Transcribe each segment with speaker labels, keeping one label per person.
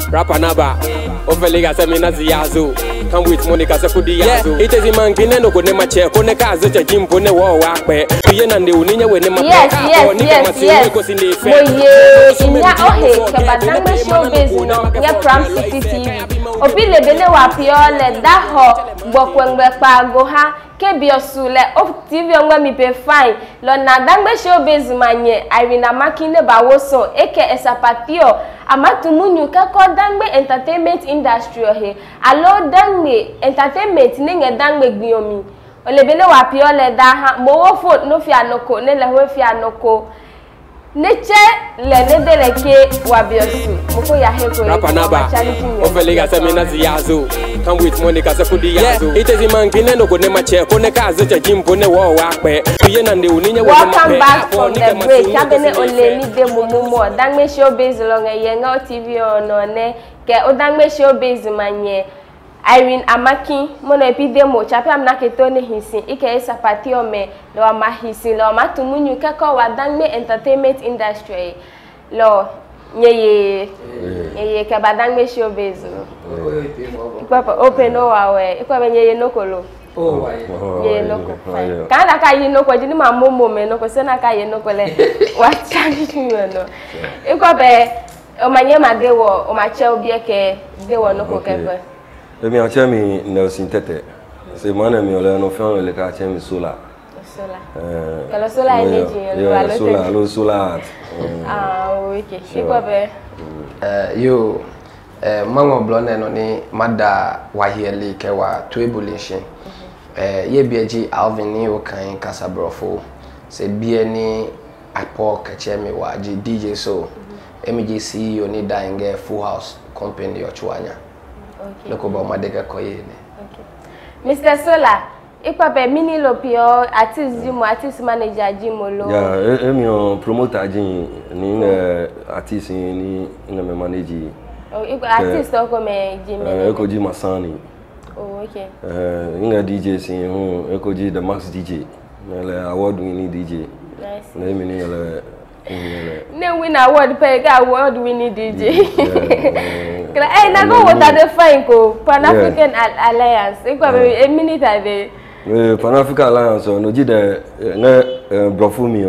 Speaker 1: Rapper Naba, Ophelia Semina Ziazo. Come with Monica Sakudiazo. It is a man, Kineno, Konemache, Koneka, Zeta Jim, Pone, war, Wakpe, Yen and the Union when
Speaker 2: yes. Kabadanga Showbiz, near Pram City TV. Opile Bene Wapiole, Daho, Bokwengbepa, Goha, Kebiosule, of TV on me pay fine. Lona Dangbe Showbiz Manye, Irina Makine Bawoso, Eke Esapatio, Amatumunyu Kako Dangbe Entertainment Industry he. Allo Dangbe Entertainment Ninge Dangbe Biomi. Olebene Wapiole Daha, Mowo Foot no Fianoko, Nele Fianoko. Nature Lenedereke Wabiosu. Moko ya heko.
Speaker 1: Rapper Naba, Ophelia Semina Ziazo. Come with Monica Sakudiazo. It is a man, Kineno, Konemache, Koneka, Zeta Jim, Pone, war, Wakpe, Yen and the Union.
Speaker 2: Welcome back from the break. Cabene Oleni de Mumu. Dangme Showbiz long a Yenga TV on one. Ke Odangme Showbiz Manye. Irene Amaki, mono epidemo, chape amnaketone hisi, ike esapati ome, lo amahisi, lo amatumunyu kako wadangme entertainment industry. Lo, nyeye kabadangme showbiz. Ikwepe open no wawe, ikwepe nyeye nokolo. Nyeye noko. Kanda ka yi noko, jini mamomo me noko, sena ka yi noko le, wachani chuyono. Ikwepe, omanye madewo, omache obieke, dewo noko kepe.
Speaker 3: Eh bien, tiens, mais Nelson Tete. C'est moi, mais on a fait le quartier de Sola.
Speaker 2: Sola. Le Sola est
Speaker 3: le Sola.
Speaker 2: Ah, ok. C'est quoi,
Speaker 4: yo, mango blonde no ni mada wahieli kewa tuebulishin. Ye bieji Alvin ni okan kasabrofo. Se bie ni apo kachemi waji DJ so. MJC yo ni dainge Full House Company ochwanya.
Speaker 2: Okay.
Speaker 4: Loko ba madega koyene.
Speaker 2: Okay. Mr. Sola, ikwape mini lopio artist jimo artist manager jimo lo.
Speaker 3: Yeah, emi promoter jin ni artist ni me manage.
Speaker 2: Oh, artist oko me jimo.
Speaker 3: Eko ji Masani.
Speaker 2: Oh, okay.
Speaker 3: Inga DJ sin eko ji the Max DJ. Le award winning DJ.
Speaker 2: Nice.
Speaker 3: Na emi ni le
Speaker 2: ne win award pay ga award winning DJ. Hey, na go what are the fine ko Pan African Alliance. Ikwape a minute ade.
Speaker 3: Pan African Alliance no ji the Brofumi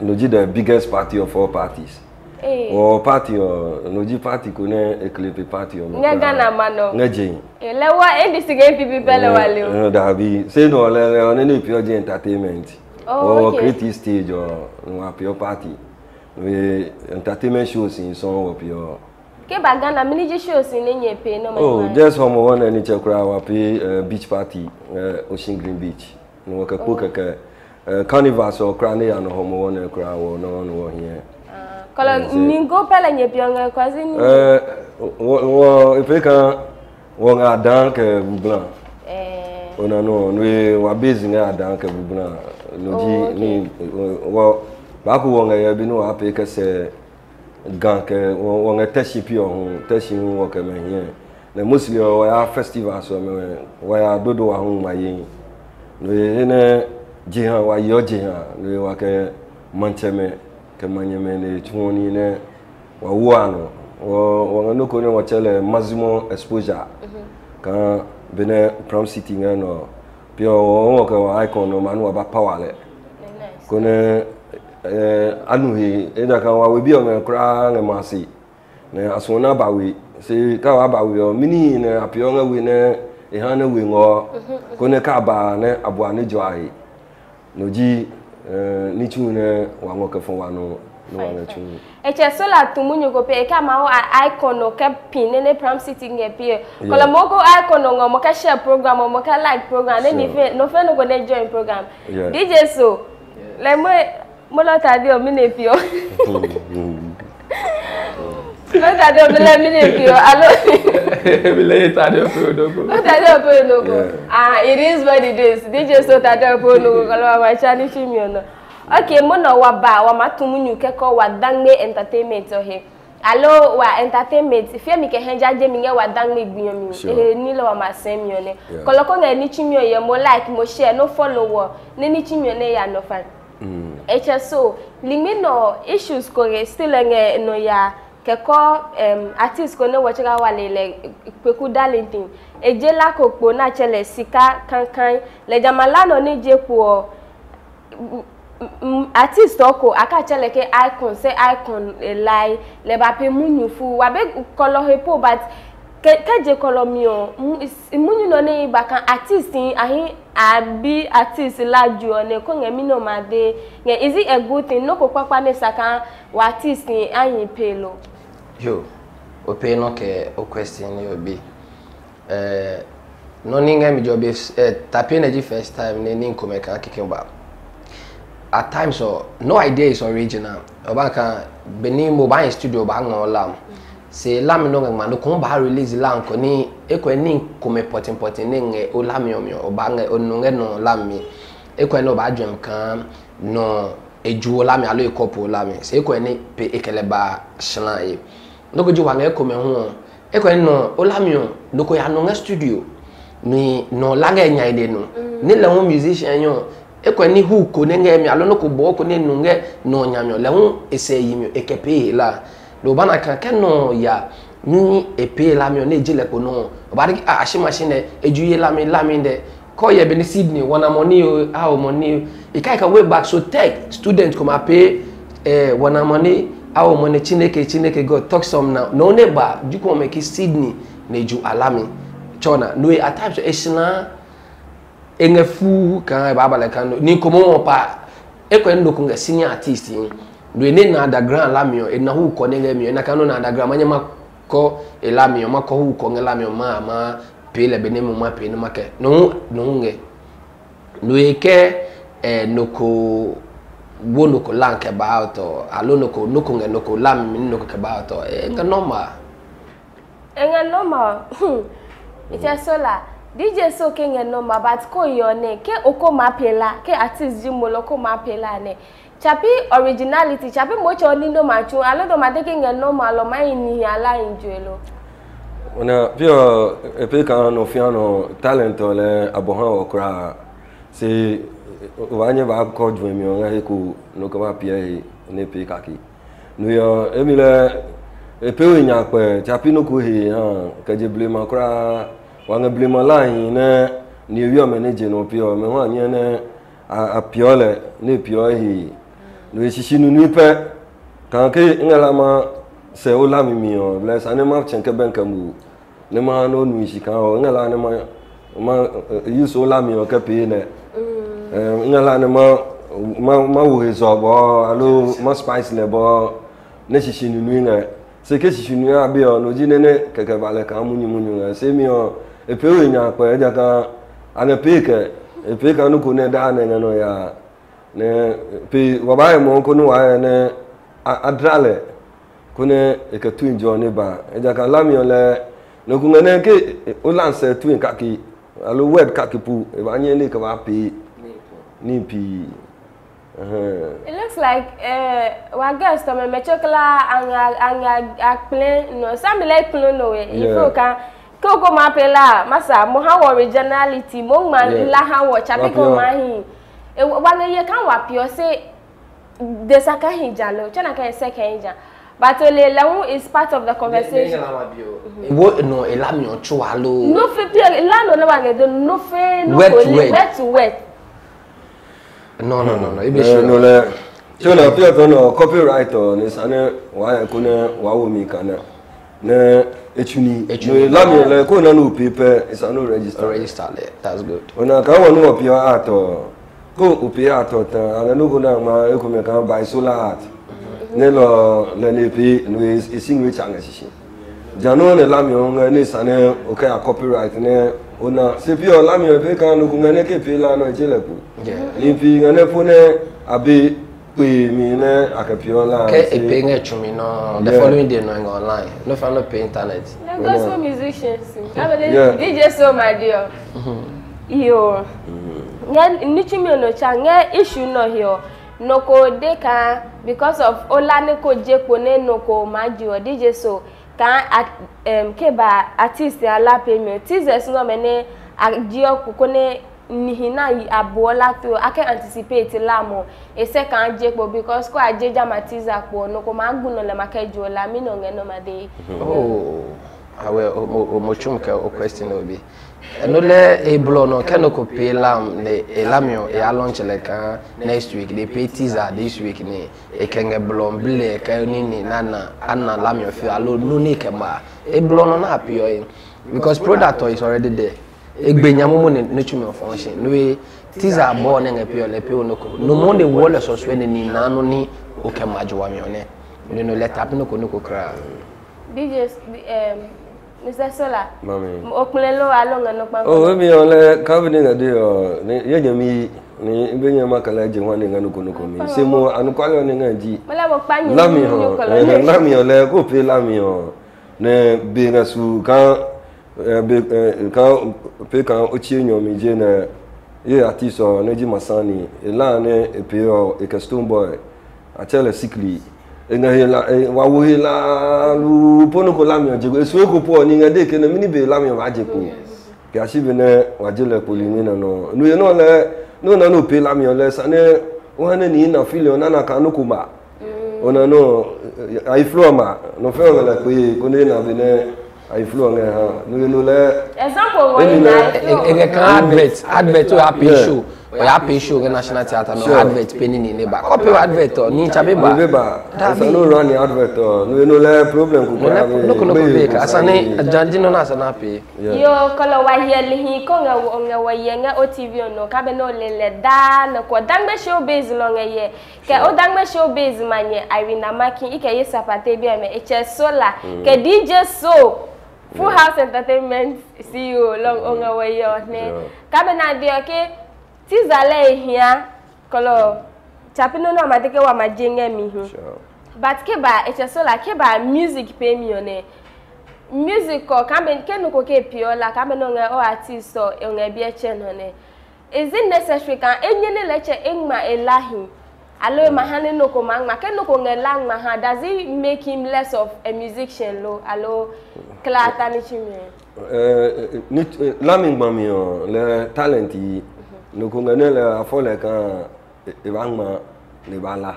Speaker 3: no ji the biggest party of all parties. Or party no ji party ko ne Eclipse party o.
Speaker 2: Nga Ghana mano.
Speaker 3: Nga jin.
Speaker 2: Lewa ndisiga PPP pele wale o.
Speaker 3: Da bi say no le ne pure entertainment.
Speaker 2: Oh, okay.
Speaker 3: Creative stage or no pure party. We entertainment shows in some of your
Speaker 2: Ke bagana miniji shows in enye pay no.
Speaker 3: Oh, just home one any chekura wa pay beach party Ocean Green Beach. No ka poka ka carnival so kra ne ya no home one kra wo no here.
Speaker 2: Kala ningo pele nye pionga kwazi ni.
Speaker 3: Wo ifeka wo nga dan ke bublan. Ona no wa base nga dan ke bublan. No ji ni wo ba ko wo nga ya bi no wa pay ka se gan ke won etashipi ohun tashin wo ke menye na mostly o ya festival so me wa ya dodo wa hun mayin no ene jihan wa yo jihan no wa ke mancheme ke manyeme ne twoni ne wa wo ano wo no ko ne wa chele maximum exposure kan bene Pram City ngano pio wo ke wa icon no manu wa ba power le ko ne anuhi eda kan wa we bi o kra na masi na asona ba we se ka wa ba we o mini na apio nga we na e ha na we ngo ko ne ka ba na abo ane jo ahi no ji ni chu na wa ngo ka fon wa no wa na chu
Speaker 2: Eche Sola tumunyu ko pe ka ma o icon no ka pin ne Pram City nge pe kola moko icon no mo ka share program mo ka like program ne ni fe no fe no go ne join program DJ so le mo la tadi o mine pio lo tadi o mine pio allo
Speaker 4: Bile tadi o pio dogo
Speaker 2: tadi o pio dogo it is what it is DJ so tadi o pio dogo kala wa chani chimio no okay mo no wa ba wa matumunyu keko wa dangme entertainment o he allo wa entertainment fie mi ke henja je mi nge wa dangme gbiyan mi ni lo wa ma sem yo ne koloko nge ni chimio ye mo like mo share no follow ni chimio ne ya no fan so limino issues ko still nge no ya keko artist ko ne wochira wale le peku darlington eje la kokpo na chele sika kankan le jamala no ni je po artist oko aka chele ke icon say icon lie le ba pe munyufu wa be color hepo but keje color mi o munyu no ne ba kan artist ahin abi artist laju one ko ngemi no ma de is it a good thing no ko papa ne saka wa artist ayin pelo
Speaker 4: yo o pe no ke o question ni obi no ninga mi job tapi energy first time ne nin ko me kan kikin ba at times so no idea is original oba kan beni mobile studio ba ngon lam se lam no ngma no ko ba release lam ko ni e ko ni ko me potin ne nge o lam yo oba nge onu nge no lam mi e ko no ba dwem kan no eju lam alo e kopo lam se e ko ni pe ekele ba shlan e no ko ju wa nge ko me ho e ko no o lam yo no ko ya no nge studio ni no la nge nya ide no ni le ho musician yo e ko ni hu ko ne nge mi alo no ko bo ko ne no nge no nya mi le ho ese yi mi e kepe la lo bana kan no ya ni epe la mi o ne jile ko no ba ri ashi machine ejuye la mi de ko ye be ni Sydney wana money o how money e kai ka way back so tech student come pay wana money how money chineke go talk some now no ne ba ju ko make Sydney na eju alami chona no at times esna engefu kan ba le kan ni ko mo pa e ko ndo ko nga senior artist no ene na underground lamio e na hu ko ne ngemio na kanu na underground manyama ko elamio mako hu ko ngelamio ma pele benemu ma pe no make no nge no eke no ko wono ko lanke ba auto alo no ko nge no ko lam no ko ke ba auto nga normal
Speaker 2: ite sola DJ so ke nge normal but ko yone ke oko ma pela ke artist jimolo ko ma pela ne chapi originality chapi mocho ni no machu alo do madeke nge normal lo mai ni ala injuelo
Speaker 3: ona pio epe kan no fiano talent le abohan okra se wanye ba ko dwe mi on he ku no ka ba pie ne pe kaki no yo emile epe nya pe chapi no ku he ha ka je blema kra wanga blema line ne ni wi me ne je no pio me ho anye ne a pio le ne pio he no shishinu ni pe kan ke ngala ma se o la mi o bless ane ma chenke benka mu ne ma no nu shi kan o ngala ne ma use o la mi o ke pe ne ngala ne ma wo he so bo alo ma spice le bo ne shishinu ni ne se ke shishinu ya bi o no ji ne keke ba le kan munyu se mi o e pe o nya pe ja kan ane pe ke no ko ne da ne no ya ne pe wabaye mo ko no wa ne adrale ko ne e ka tu injo ne ba e ja ka lami ole no ku ne ke o lance tu in kaki alo web kaki pu e ba nye le ka ba pe ni pi
Speaker 2: it looks like wa guest me chokla anga plan no some like plan no we ifo ka ko ma pela masa mo ha originality mo ma la ha wo chapi ko ma hi wale ye kan wa pio say de saka hinjalo chana kan saka hinja but le lawu is part of the conversation
Speaker 4: wo no elami ochualo
Speaker 2: no fe pio la no na wa ngedo no fe no wet
Speaker 4: no e be sure
Speaker 3: no le chona pio to no copyright ni sane wa ko ne wa wo mi kana ne echuni no lami le ko na no paper is no register
Speaker 4: that's good
Speaker 3: ona ka wo no pio ato ko upia tota ana nugo na ma eko me kan by solar art ne lo le ne pi no isingwe changa shishi jano ne lami on ne sane o ka copyright ne ona se pi o lami o pe kan nugo ne ke pi la no jele ku ni pi ne fone abi pe mi ne akapio la
Speaker 4: ke e pe nge chumi no the following day no online no fa no pay internet
Speaker 2: no go so musicians DJ so my dear yo nge nichimi no cha nge issue no here noko deka because of olane ko jepo ne noko maji o DJ so kan keba artist ala pay me teasers no me ne agio ko ne nihina abola to ake anticipate lamo ese kan jepo because ko ajeja matiza po no ko magbuno le makejo la mi no ngeno made
Speaker 4: awe o mochum ka o question obi no le e blo no kano ko pay lam le elamio e a launch le kan next week they pay teaser this week ni e kenge blo mble ka ni nana anna lamio fi alo no ni kema e blo no na apio because product is already there egbenya momo ne chumi function no we teaser bo ne ngapio le pe onoko no mo de wole so so ni nano ni o kema jwa mi one no let up no ko kra
Speaker 2: DJ Mr. Sola.
Speaker 3: Mami.
Speaker 2: Okunlelo alonga no pa.
Speaker 3: Oh, mi on le kabini ngade o ye nyami ni benye makala je wan nga nuko mi. Se mo anu kwale ni ngaji.
Speaker 2: Mala mo pa nyi.
Speaker 3: Lami ho. Lami o le ko pe lami o. Ne be nga su kan pe kan o chi nyomi je na ye artiste o ne ji masani e la ne e pe o e Stone Boy. A tele sikli. Enga hela wa wo hela lu pono ko lami o jego esu ko po ni ngade ke na mini be lami o aje ko ke asibe ne wa jele ko li ni na no nu ye no le no na no pe lami o le sa ne wa ne ni na fili o na na ka no ko ma ona no ai flow ma no fe o le ko ne na be ne ai flow nga ha nu ye no le
Speaker 2: example wo ni na
Speaker 4: e kan advert to happy show ya pay show ke National Theatre no advert penny ni ne ba copy advert ni chabe ba
Speaker 3: asa no run the advert no le problem ku kwa
Speaker 4: no ko be ka asane ajanji no na asana pay
Speaker 2: yo kolo wa hieli hi ko nga wa yenga OTV no ka be no le da na ko dangbe showbiz lo nga ye ke o dangbe showbiz manye Irene Amakin ike ye sapate bi me eche Sola ke DJ So Full House Entertainment CEO long nga wa ye ne ka be na de ke tizale hia kolo chapino no amadeke wa majenge mi hu but ke ba eche Sola ke ba music pay mi one music ko kambe ke no ko ke piola kambe no nga o artist so e nga bi eche no ne is it necessary kan enye ne leche enma elahi alo mahane no ko mangma ke no ko nga langma ha does it make him less of a musician lo alo klata ni chime
Speaker 3: lami ngmami o le talent yi no ko ngane le afole kan e bangma le bala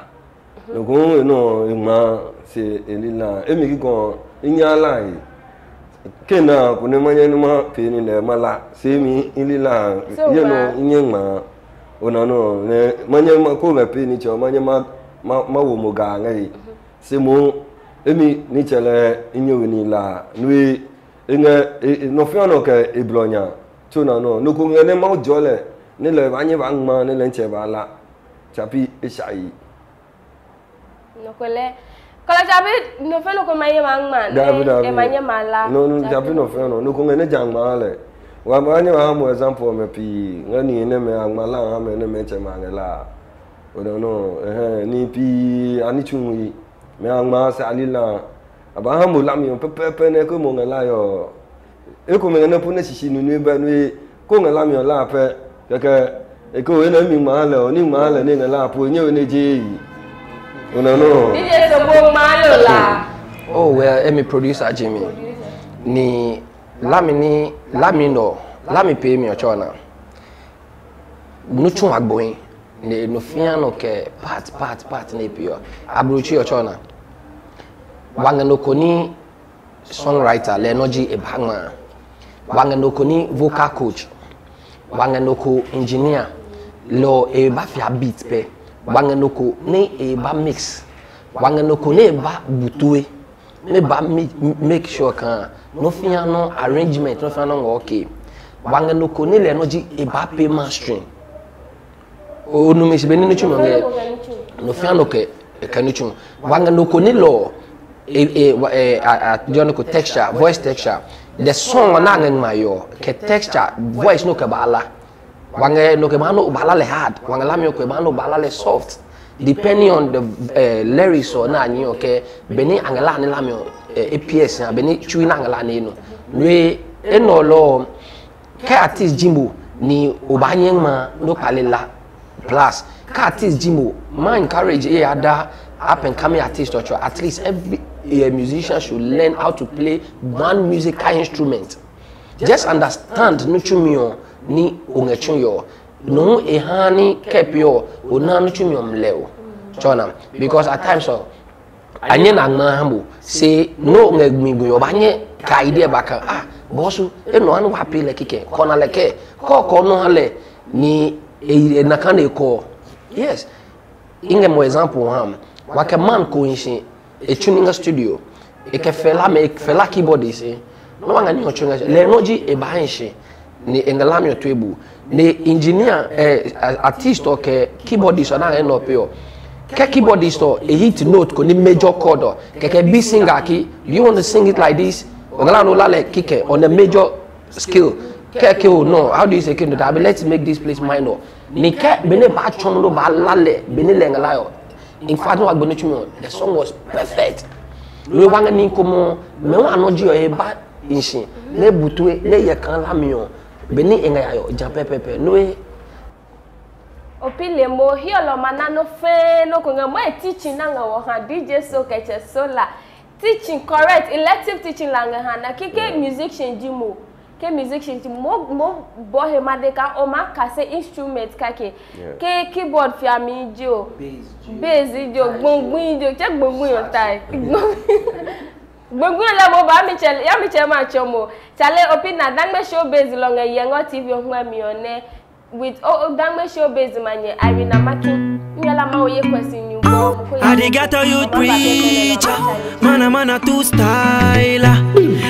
Speaker 3: no ko no ma se elila emi ki ko inyala yi kena ko ne manye no ma pe ni le mala se mi elila ye no nyema ona no ne manye ma ko ga pe ni cho manye ma wo mo ga ngai se mo emi ni chele inyo ni la nui inga no fe no ke e blonya tuna no no ko ngane ma jole ne le ba nye ba ngma ne le nche ba la chapi ishai
Speaker 2: no kole kala chapi no fe no ko maye ma ngma e manye mala
Speaker 3: no chapi no fe no ko ngene jangma le wa ba nye ba mo example me pi ngani ne me ngma la ha me ne me che ma ngela o no ni pi ani chunwi me ngma sa alila aba ha mo la mi pe ne ko mo ngela yo e ko me ne pu ne sisi nu ba nu ko ngela mi la pe keke eko ena mi ma le oni ma le ni ngala po nye ne je ona no
Speaker 2: DJ So bo ma lo la
Speaker 4: oh well me producer Jimmy ni lami pay me ochona no tun agboyin ne no fiano ke part na pio abrochi ochona wanga no koni songwriter le noji ebanga wanga no koni vocal coach wangenoko engineer lo e ba fia beat pe wangenoko ne e ba mix wangenoko ne ba butue ne ba make sure kan no fia no arrangement no fia no okay wangenoko ne le no ji e ba pay mastering o no me se beni no chumo nge no fia no ke kanichu wangenoko ne lo jonoko texture voice texture the song na ngma yo ke texture voice no ke bala wange no ke mano bala le hard wange la mi ko mano bala le soft depending on the lyrics or na nyi okay beni angela ne la mi APS na beni chui na angela ne no we eno lo ke artist Jimbo ni obanye ma no palela plus ke artist Jimbo ma encourage e ada up and coming artist or at least every a musician should learn how to play one musical instrument. Just understand nutrumio ni ongechunyo no ehani kepio onanu chumyom leo chona because at times so anye na ngmahambu say no ngegmigu yo banye ka idea baka bosu eno anu happy le kike kona leke ko no hale ni na kana eko yes inge mo example ham wake man ko inshi e tuning studio e ke fela keyboardist no wanga ni ochunga le noji e bahinshi ni engalami otwebu ni engineer artist or ke keyboardist na end up yo ke keyboardist or a hit note ko ni major chord ke be singer ki you want to sing it like this ogala no la like kike on a major skill ke no how do you say ke no let's make this place minor ni ke bene ba chondo ba lale bene lengala yo in fact no agbonu chumi the song was perfect we wanga ni komo me wa anoji yo e ba inshi le butwe le ye kan la mion beni enga yo jampepepe no e
Speaker 2: opile mo hiolo manano fe no ko ngamo teaching na ngawo ha DJ so keche sola teaching correct elective teaching la nga na kike musician jimo ke musician mo bo he madeka o ma kase instrument kake ke keyboard fi ami jo bass jo gbongbon jo che gbongbon yo tai gbogbo la mo ba mi che ma chomo chale opina dangme show base lo nge yengo TV ohun mi one with dangme show base manye Irene Amaki nyala ma oye question you go
Speaker 5: I dey get a youth preacher mana two style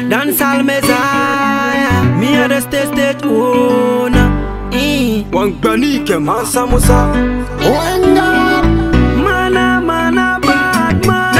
Speaker 5: dance all messiah me a the stage owner
Speaker 1: Wang bani ke masa musa
Speaker 5: mana bad man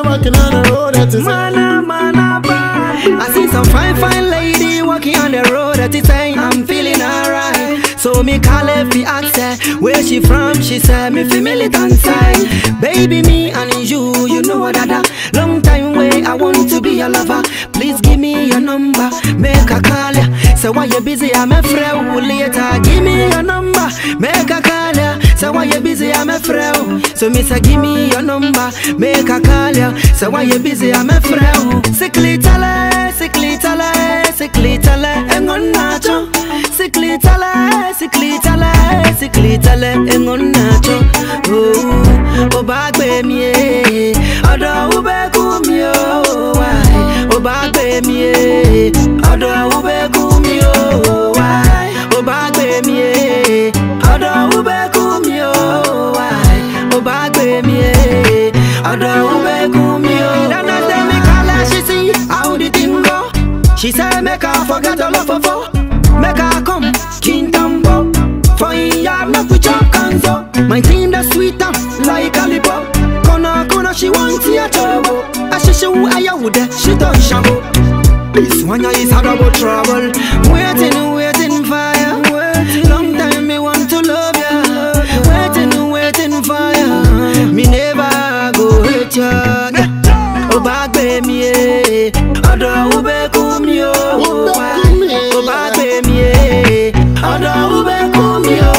Speaker 6: Walking on the road that is
Speaker 5: mana bad. I see some fine lady walking on the road that is saying I'm feeling alright. So me call her fi ask her where she from. She said me fi militant side. Baby me and you know that long time way I want to be your lover. Please give me your number, make a call ya. So why you busy? I'm a friend later. Give me your number, make a call ya. So why you busy? I'm a friend. So me say give me your number, make a call ya. So why you busy? I'm a friend. Sickly tale, engon nacho. Sickly tale, engon nacho. Oh, bagbe mi, odo ube kumio. Oh, bagbe mi, odo ube kumio. Oh, bagbe mi, odo ube kumio. Oh, bagbe mi, odo ube kumio. Dana tell me kala she see how the thing go. She say make her forget all of her. Make her come Kintambo. For in yard make we chop kanzo. My team that sweet like a lipo. Kona she want to trouble. I she I would she don't shambo. This one is a double trouble. Waiting for ya. Long time me want to love ya. Waiting for ya. Me never go hate ya. Oh bagbe mi, odo ube kumio. Oh bagbe mi, odo ube kumio.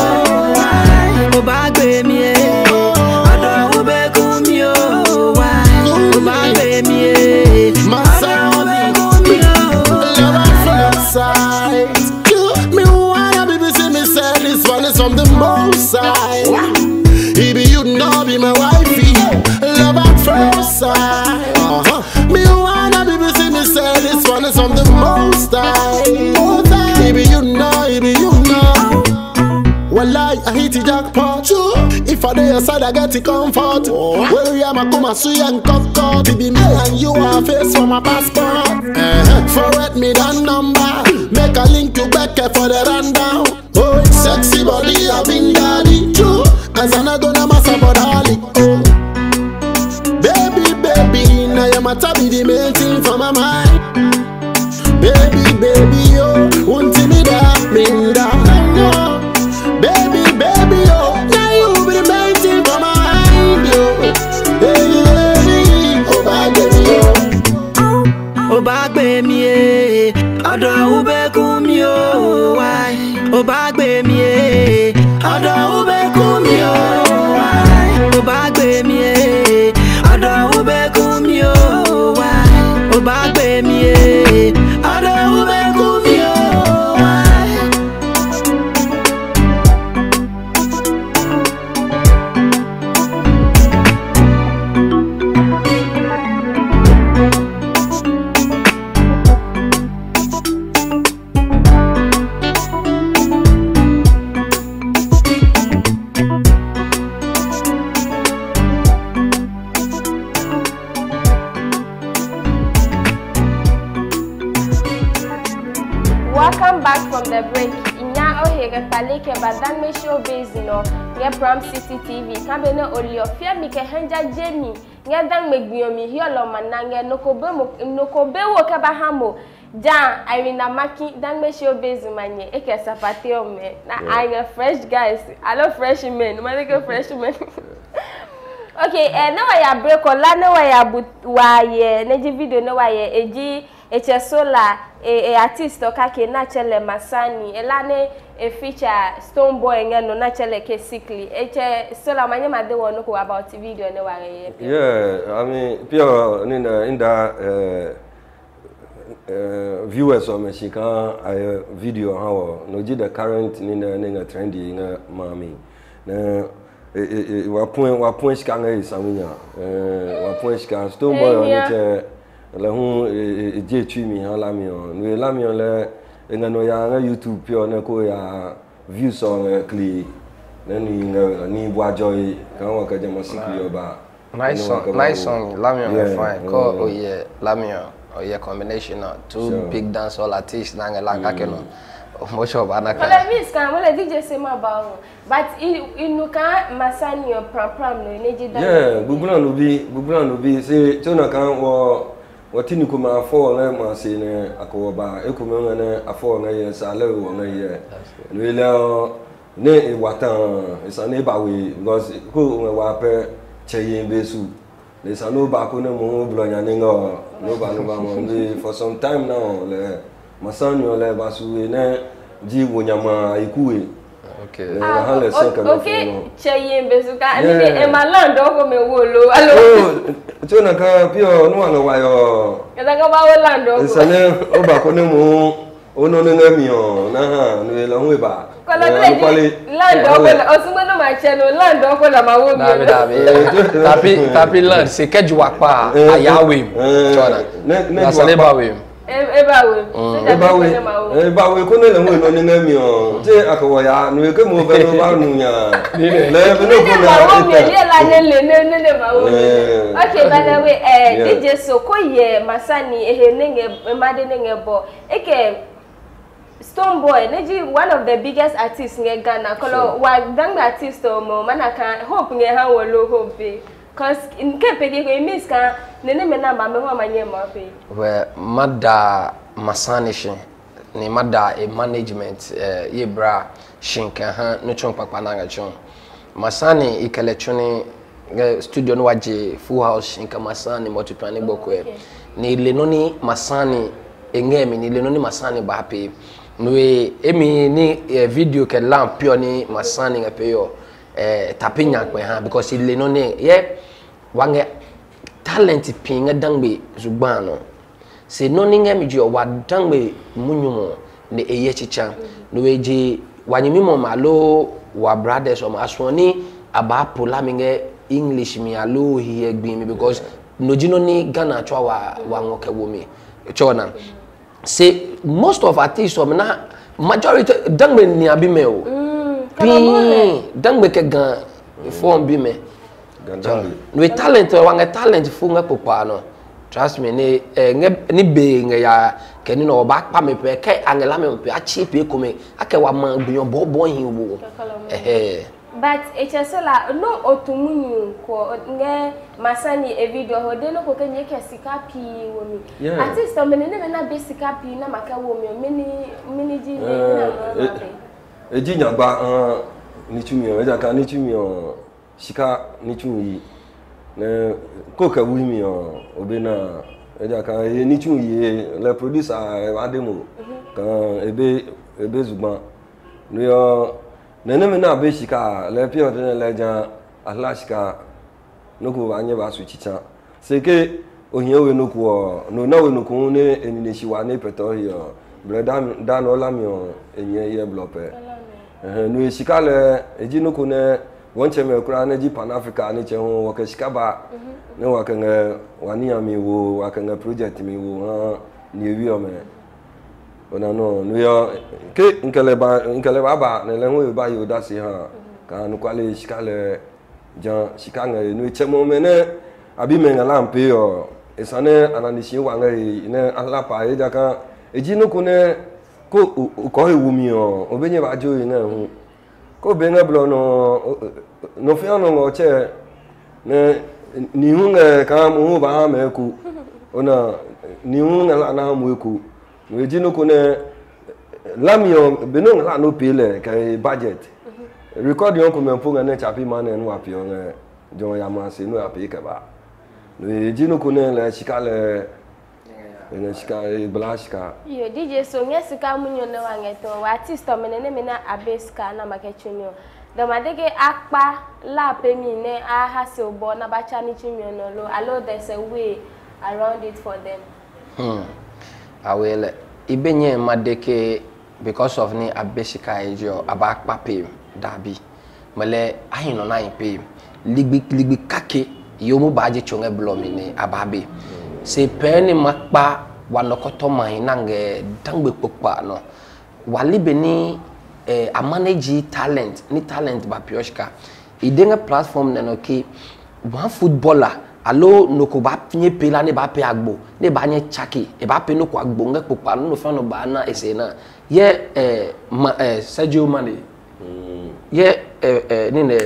Speaker 5: Oh bagbe mi, odo ube kumio. Oh bagbe mi, odo ube kumio.
Speaker 6: side. Me wanna be see me say this one is from the most side. He be you know be my wifey. Love at first sight. Me wanna be see me say this one is from the most side. He be you know. Well, I hit the jackpot. If I dey aside, I get the comfort. Well, we are my come sweet and cock. It be me and you are face for my passport. Forward me that number. Make a link to back for the rundown. Oh, sexy body, I've been daddy. True, as I'm not gonna mess up on Holly. Oh, baby, now you're my tabby, the main thing for my mind. Baby, oh, won't see me that, me down. Baby, oh, now you be the main thing for my mind, yo. Baby, oh, baby, oh.
Speaker 5: Oh, bagbe mi, odo ube kumio. Oh, bagbe mi, odo ube kumio. Oh, bagbe mi, odo ube kumio.
Speaker 2: eke badang me show base no ye Pram City TV kambe ne oli ofia mi ke hanja jemi nge dang me gbiomi hiolo manange nokobe wo ke ba hamo ja Irene Amaki dang me show base manye eke sapate o me na I fresh guys I love fresh men man ke fresh men. Okay, na wa ya break ola na wa ya wa ye na ji video na wa ye eji echesola artist okake na chele Masani elane feature Stonebwoy ngeno na chele ke sickly echesola manye made wono ko about video na wa ye.
Speaker 3: Yeah, I mean pure in that viewers of Mexican video how no ji the current ninga trendy nga mami na wa point scan is amina wa point scan Stonebwoy on le hu je tu mi ha la mi on le ngano ya nga YouTube pio na ko ya views on cli ni bwa joy kan wa ka jama sikli oba
Speaker 4: nice song la mi on fine ko oh yeah la mi on combination two big dance all artists na nga la ka ke no most of anaka
Speaker 2: wala miss kan wala DJ sema ba but inuka Masani pram no neji da
Speaker 3: yeah bubula no bi say chona kan watini kuma afọ na ma se ne akoba ekuma na afọ na ye sa le wo na ye no ile ne watan isa ne ba we because ko wa pe cheye besu le sa no ba ko ne mo blonya ne ngo no ba mo for some time now le Masani ole ba su ne ji wonyama ikuwe.
Speaker 4: Okay.
Speaker 2: Okay. Cheye besuka ni e malando ko me wolo. Allo.
Speaker 3: Chona ka pio no anga wa yo.
Speaker 2: Eda ka ba wolando ko.
Speaker 3: Sane o ba ko ne mo ono ne ngamiyo na ha no la hu ba.
Speaker 2: Ko la lando ko osungbo no ma che no lando ko la ma wo mi.
Speaker 4: Tapi land se kejwa pa ayawe. Chona. Na sane ba we.
Speaker 3: Ebawe ko ne le mo no ni ngami o je akawo ya no ke mo be no ba nu ya le be no ko
Speaker 2: na o me la ne ma wo. Okay, by the way DJ so ko ye Masani nenge made nenge bo eke Stonebwoy neji one of the biggest artists in Ghana kolo wa dang artist o mo manaka hope nge ha wo lo hope cause in kepege ko miss kan nene me na ba me ho manye ma pe
Speaker 4: we mada Masani shin ni mada management ye bra shinka ha no chon papa na ngachon Masani ikele choni studio no waje full house shinka Masani multiplan boko ni le no ni Masani engemi ni le no ni Masani ba pe no emi ni video ke lamp ni Masani ngapeyo tapinya kwe ha because ile no ne ye wange talent pinga dangbe zubano se no ninga mi jo wa dangbe munyumo ne eye chicha no eje wanyimi mo malo wa brothers o masoni aba pola minge English mi alo here gbi mi because no jino ni Ghana twa wa ngoke wo mi chona se most of artists o na majority dangbe ni abi me o dangbe ke gan form bi me no talent wanga talent funga popa no trust me ni be nga ya keni no ba pa me pe ke angela me pe achi pe ko me ake wa ma gbiyan bobo hin wo
Speaker 2: but echesola no otumunyu ko nge Masani e video ho de no ko kenye ke sika pi wo mi artist o me na be sika pi na maka wo mi mini ji na
Speaker 3: eji nyagba ni tumi o eja ka ni tumi o sika ni tumi ne ko ka wi mi o obena eja ka ni tumi le producer ademo kan ebe zugban no yo nene me na be sika le pio de le jan ahlashika no ko anye ba su chicha se ke ohien we no ko no na we no ko ne enine shiwa ne peto yo brother dan ola mi o enye ye blope no sika le eji no ko ne wonche me kura na ji Pan Africa ni che ho wo ke sika ba ne wa kan wani ami wo wa kan project mi wo ha ni wi o me ona no yo ke nkele ba ba ne le ho ba yo da si ha ka no kwale sika le jan sika nge no che mo me ne abi me ngala mpe yo esane ananisi wa nge ne ala pa e ja ka eji no ko ne ko ko ewu mi o obenye ba jo yin hu ko benga blo no fi ano ngo che ne ni hunga ka mu ba me ku ona ni hunga la na mu ku we jinu ko ne lamio benong la no pile ka budget record yon ko me mpunga ne chapi mane no api on jon ya ma se no api ka ba we jinu ko ne la shikale ene shika blashka
Speaker 2: yo DJ so nyesika munyo ne wangeto wa artist o menene mena abeska na makechunyo do madege akpa la pemi ne a hase obo na ba chani chimyo no lo allow there's a way around it for them
Speaker 4: awele ibenye madeke because of ni abeshika ejo abakpa pay dabi mele ahin no na pay ligbi kake yomu baje chonge blomi ni ababe se peni makpa wanokoto mai nange dangbe pokpa no walibe ni a manage talent ni talent ba pioshka idenga platform na no ki one footballer alo noko ba nye pela ne ba pe agbo ne ba nye chaki e ba pe noko agbo nge pokpa no fa no ba na esena ye Sergio Mane ye ni ne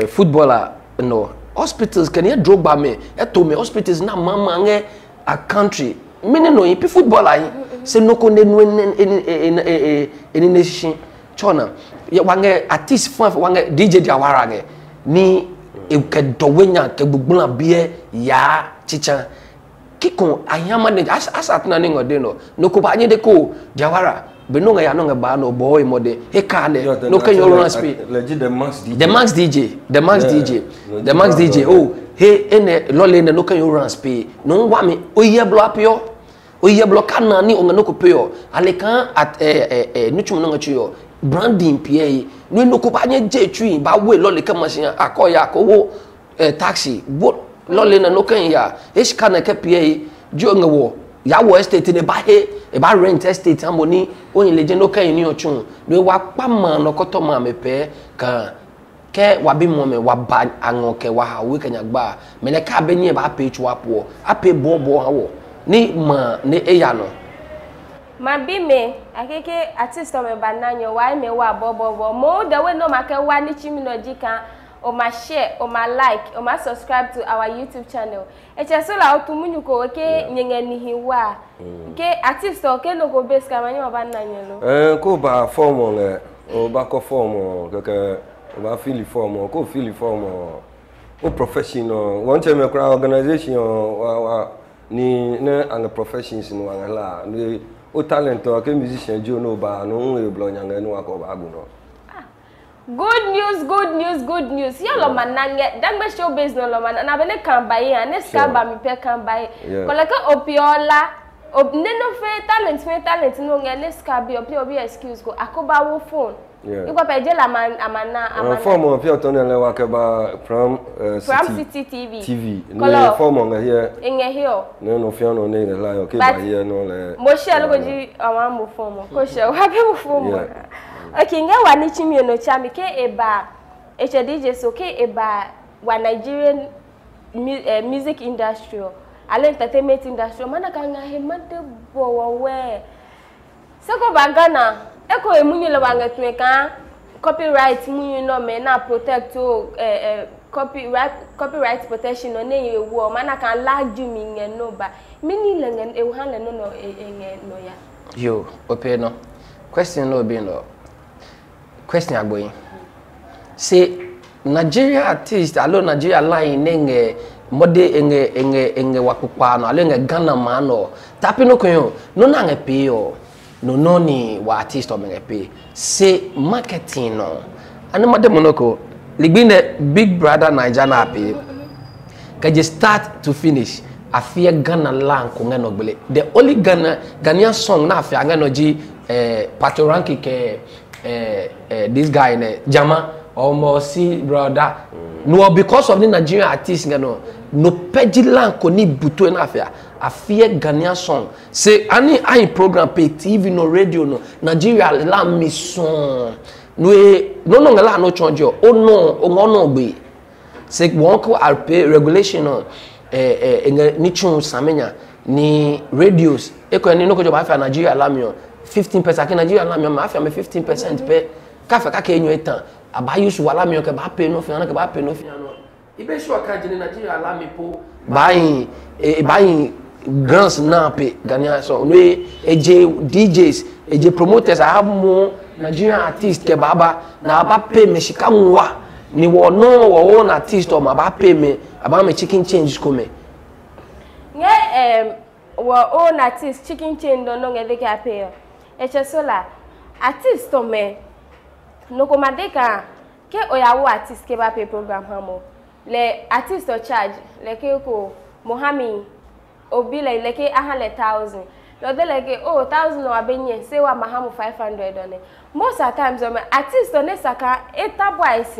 Speaker 4: footballer no hospitals can you Drogba me to me hospitals na mama nge a country mini no ipi footballer se no ko ne en nation chona ya wange artist fun wange DJ Diawara nge ni e ke dowenya ke gbugbun abie ya chicha kiko ayama de asatna ni ngode no ko ba nye de ko Diawara benonga ya nonga ba no boy mode he kane no can you run speed the max DJ oh he ene lole na no can you run speed no wa me oye blo apio oye blo kana ni onga no ko pio ale kan at nuchum no ngachuyo branding pie no ko ba nye je twi ba we lole kan machine akoya ko wo taxi bo lole na no kan ya he kana ke pie jo nga wo ya wo estate ne ba he e ba rent estate amoni oyin leje no kan ni ochun le wa pa ma no koto ma me pe kan ke wa bi mo me wa ba anwo ke wa ha we kanya gba me ne ka be ni e ba pe chu apo ape bobo ha wo ni ma ne eya no
Speaker 2: ma bi me akeke artist o me bananyo wa me wa bobo mo the way no ma ke wa ni chiminoji kan o ma share o ma like o ma subscribe to our YouTube channel echesola otumunyu ko ke nyenye ni hiwa ke artist o ke no go base ka manyo bananyo lo
Speaker 3: ko ba form le o ba ko form ke o ba feel form ko feel form o professional one time organization wa ni na ang professions no la ni o talent o ke musician jo no ba no e blo nyanga no ko ba gu no. Good news. Ya lo manange dangbe showbiz no lo man na bele kan baye ane ska ba mi pe kan baye. Kola ka opiola neno fe talent no ngene ska bi obi excuse go akoba wo phone. Igwa pe je la amana form fi oton le wa ke ba from
Speaker 2: City
Speaker 3: TV no form nga here
Speaker 2: nge here
Speaker 3: no fi ono ne la yo ke ba here no le
Speaker 2: mo share go ji awan mo form ko share wa be mo form. Okay, nge wani chimio no chami ke eba DJ so ke eba wa Nigerian music industry ala entertainment industry mana ka nga he mate bo we seko bagana eko emunye le wanga tweka copyright munye no me na protect copyright protection no ne yewo mana ka laju mi nge no ba mini le nge e han le no nge no ya
Speaker 4: yo ope no question no be no question agboyin say Nigeria artist alo Nigeria line nenge mode enge wakupa no alo nge Ghana mano tapi no kunyo no na nge pay yo no ni wa artist o nge pay say marketing no ani mode monoko ligbine Big Brother Nigeria na pay ka just start to finish afia Ghana land ko ngeno gbele the only Ghanaian song na afia ngeno ji Patoranki ke this guy ne Jama almost see brother no because of the Nigerian artist no pejilan ko ni buto na afia Ghanaian song say any program pay TV no radio no Nigeria la mi song no la no chonjo no gbe say won ko pay regulation no ni chun samenya ni radios e ko ni no ko jo ba afia Nigeria la mi 15% Nigeria la mi ma afia me 15% pay kafe ka kenyo etan abayu su wala mi o ke ba pe no fian no ibe sure ka jini Nigeria ala mi po buying grants na pe Ghanaian so no eje DJs eje promoters I have more Nigerian artists ke baba na ba pay me shika nwa ni wo no wo own artist o ma ba pay me aba me chicken change ko me
Speaker 2: nge wo own artist chicken change do no nge ka pay eche sola artist to me no ko ma de ka ke oyawo artist ke ba pay program ha mo le artist or charge le ke ko Mohammed obi le ke 100,000 lo de le ke 1,000 no abenye say wa mahamu 500 on it most of times artist on saka eta boys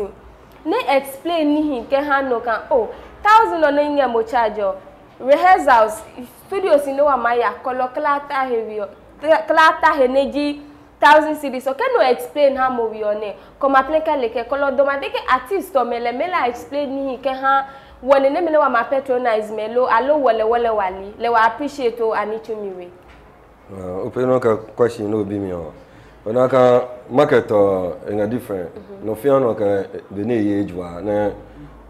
Speaker 2: ne explain ni ke ha no kan 1,000 on nye mo charge rehearsals studios in wa maya kolo klata heneji 1,000 cedis so can no explain how mo we on it comme appliquer le ke kolo demander ke artist o mele explain ni ke ha wone ne me wa ma patronize me lo alo wale wali le wa appreciate o anicho miwe
Speaker 3: opinion ka question no bi mi o ona ka market in a different no fear no ka be ne ye jwa na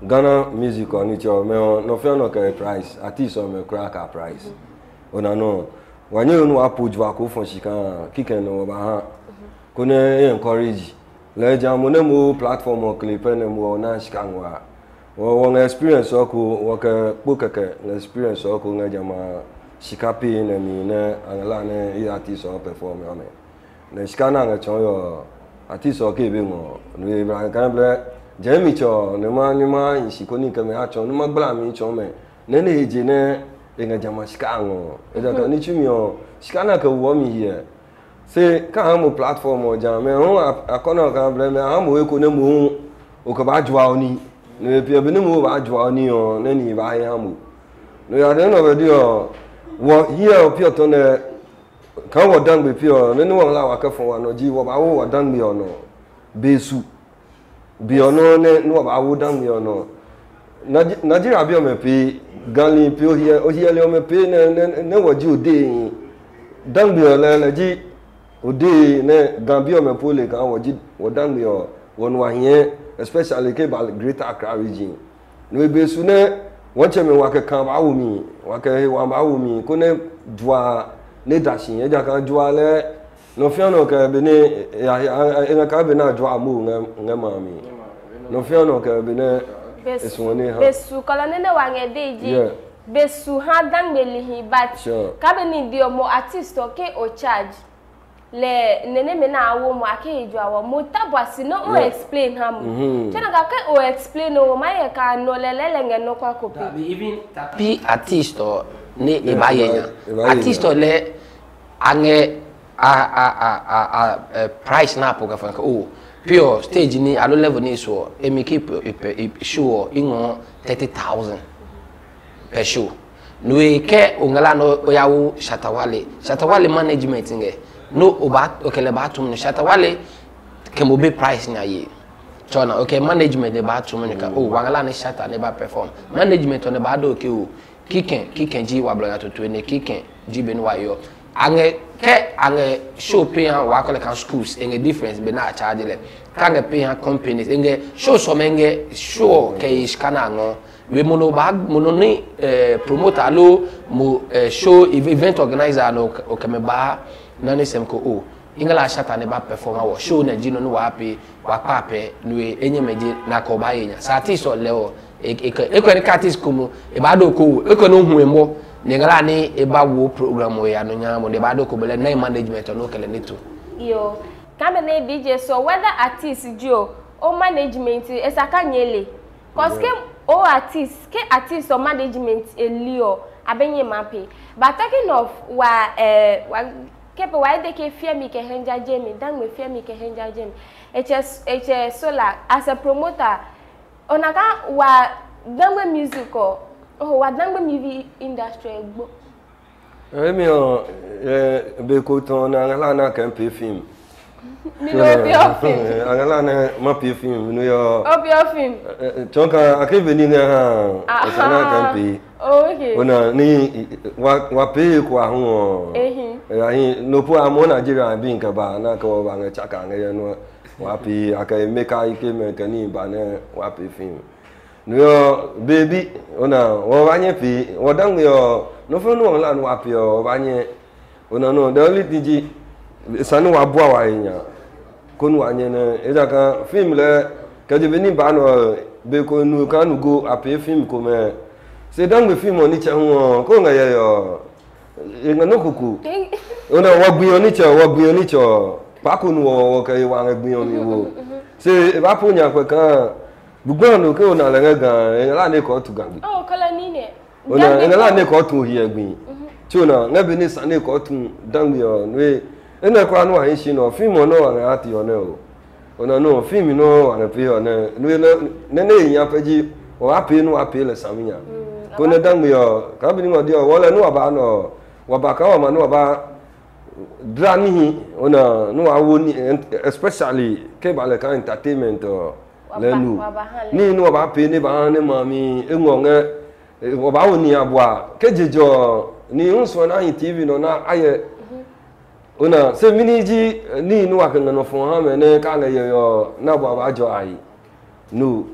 Speaker 3: Ghana music on it me no fear no ka price artist o me crack a price ona no wanye no apojwa ko fon shika kiken no ba ha ko ne encourage le jam no mo platform o clip ne mo na shika nwa wo experience o ko wo ka bukake experience o ko ngajama shika pe na mi na ala na artist o perform ame na shika na ngacho yo artist o ke be ngo no e bra kan ble jemi cho ne ma shiko ni ka me a cho no ma gbla mi cho me ne ne eje ne ngajama shika ngo e da ni chumi o shika na ka wo mi here se ka mo platform o jam me ho akona kan ble me ha mo e ko ne mo o ka ba jwa oni ne pia be ne mo ba jwa oni o ne ni ba ya mo no ya de no be di o wo here o pia to ne kan wo dan be pia ne no la wa ka fon wa no ji wo ba wo dan be ono besu bi ono ne no ba wo dan be ono Nigeria bi o me pe ganli pe o here le o me pe ne wo ji o de dan be le ji o de ne Gambia o me po le kan wo ji wo dan be o won wa here especially ke ba Greater Accra region no besu ne wọ́n cheme wa ke kan ba wo mi wa ke wa ba wo mi ko ne dwa ne dashin e ja kan dwa le no fian no ke be ne e ka be na dwa mu ngama mi no fian no ke be ne esu ne ha
Speaker 2: besu kala ne wa ngede ji besu ha dan gbeli hi but ka be ni di omo artist o ke o charge le nene me na awo mo ake eju awo mo tabwasi no o explain ha mo chana ka ke o explain o ma ye ka no lelele nge no kwa kopi
Speaker 4: even tapi artist o ne e ba yenya artist o le ange price na po ka fa ka pure stage ni alo level ni so e me keep show ingo 30,000 per show no e ke ongala no oyawo Shatawale management nge no oba okele batum no Shatawale kemo be price na ye chona okay management de batum ne ka wangala ne Shatta ne ba perform management on ne ba do okay kiken ji wa bloga to ne kiken ji be no wa yo ange show pay han wa kole kan schools enge difference be na charge le kan pay han companies enge show so menge show ke iskana ngo we mono ni promoter lo mo show event organizer no okeme ba na ne sem ko ingala Shatta ne ba perform wa show na jino no wa pe wa pape no enye meje na ko ba yenya sa ti so le o e ko ni artist ko mo e ba do ko e ko no hu emo ne ngala ni e ba wo program o ya no nya mo de ba do ko bele na management no kele ni to
Speaker 2: yo kabe na DJ so whether artist jo o management esaka nyele cause ke o artist or management elio abenye mape but talking of wa kepe wa de ke fear mi ke henja jemi dan me fear mi ke henja jemi eche sola as a promoter onaka wa dangwe musical wa dangwe music industry egbo
Speaker 3: mi o be ko ton na ngala na kan pe film
Speaker 2: mi no pe film
Speaker 3: ngala na ma pe film no yo
Speaker 2: film
Speaker 3: chonka akebe ni nga ha sana kan pe
Speaker 2: okay
Speaker 3: ona ni wa pe ko ahun ahin no po amo Nigeria bi nkan ba na ko ba nga chaka nga no wapi akaimeka ikeme kani bana wapi film no baby ona wanye pi wadang yo no fo no la no wapi yo wanye ona no the only thing sanu wa bua wa nya konu wanye na edaka film le ka je beni ba no be ko nu ka nu go api film ko me se dang be film oni cha ho ko nga yo ngano kuku ona wagbi oni cha pa ko nu wo ka wa ngbi oni wo se ba po nya ko kan bugbanu ke ona le gan la ne ko tu gagbi
Speaker 2: oh kala ni ne
Speaker 3: ona la ne ko tu hi egbin chuna ngabe ni san ne ko tu dang yo we ena kwa no han shi no film no wa ati yo ne o ona no film no wa na pe yo ne ne nya peji o ape no ape le saminya ko ne dang yo ka bi ni mo dio wo le no ba no wa ba ka wa ma no ba drani ona no awoni especially ke ba le ka entertainment lenu ni no ba pe ni ba ne mami enwonge o ba woni abua kejejo ni unso na TV no na aye ona se miniji ni no akanga no fon ha me ne ka le yo na ba jo ai no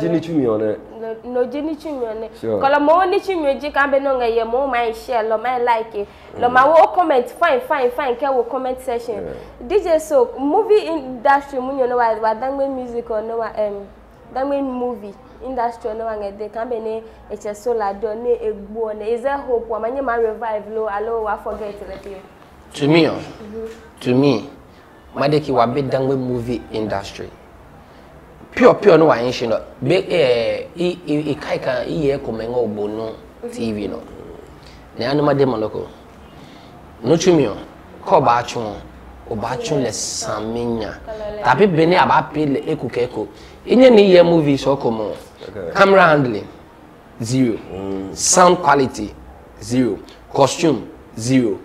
Speaker 3: jini chumi one
Speaker 2: no jini chumi one kala mo ni chumi ji ka be no nga ye mo my share lo my like lo ma wo comment fine ke wo comment section DJ so movie industry mu no wa dangme music or no wa dangme movie industry no wa ngede ka be ne eche so la do ne egbu ne is there hope wa manye ma revive lo allo wa forget it
Speaker 4: to me madeki wa be dangme movie industry pure no wa yin no be e kai kan iye ko mengo obono TV no ne anuma de monoko no chumio ko ba chun le saminya tapi bene aba pele ekukeko inye ni ye movie so komo camera handling 0 sound quality 0 costume 0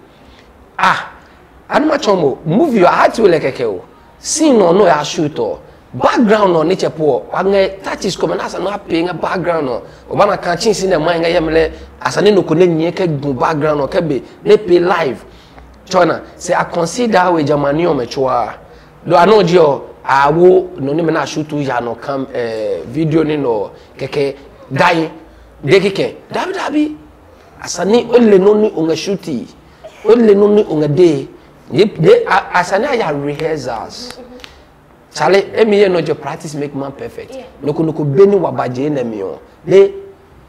Speaker 4: anuma chomo movie I had to like keke scene no ya shoot background no nature po wange that is come na asa no paying background no obana kan chin sin na man ga yemle asane no ko na nyi ka gu background no ka be le pay live chona say I consider we Germany o mechoa do ano dio awo no ni me na shoot ya no come video ni no keke dai de keke dabi asane ole no ni onga shooty ole no ni onga day asane ya rehearsals Chale, emi no jo practice make man perfect. No ko beni wabaje na mi o. Le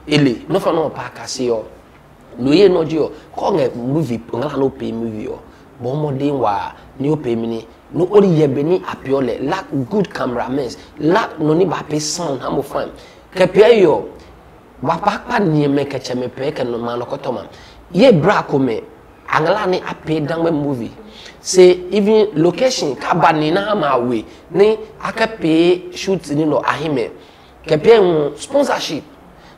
Speaker 4: ele no fa no pa kase o. No ye no jo ko nge movie ngala no pay movie o. Bo modern wa ni o pay mini. No ori ye beni apiole lack good cameramen. Lack no ni ba pay sound hamo fine. Ke pe yo wa pa ni me ke cheme pe ke no man ko toma. Ye bra ko me angala ni apay dangme movie. Say even location kabani na ma we ni aka pay shoot ni no ahime ke pay sponsorship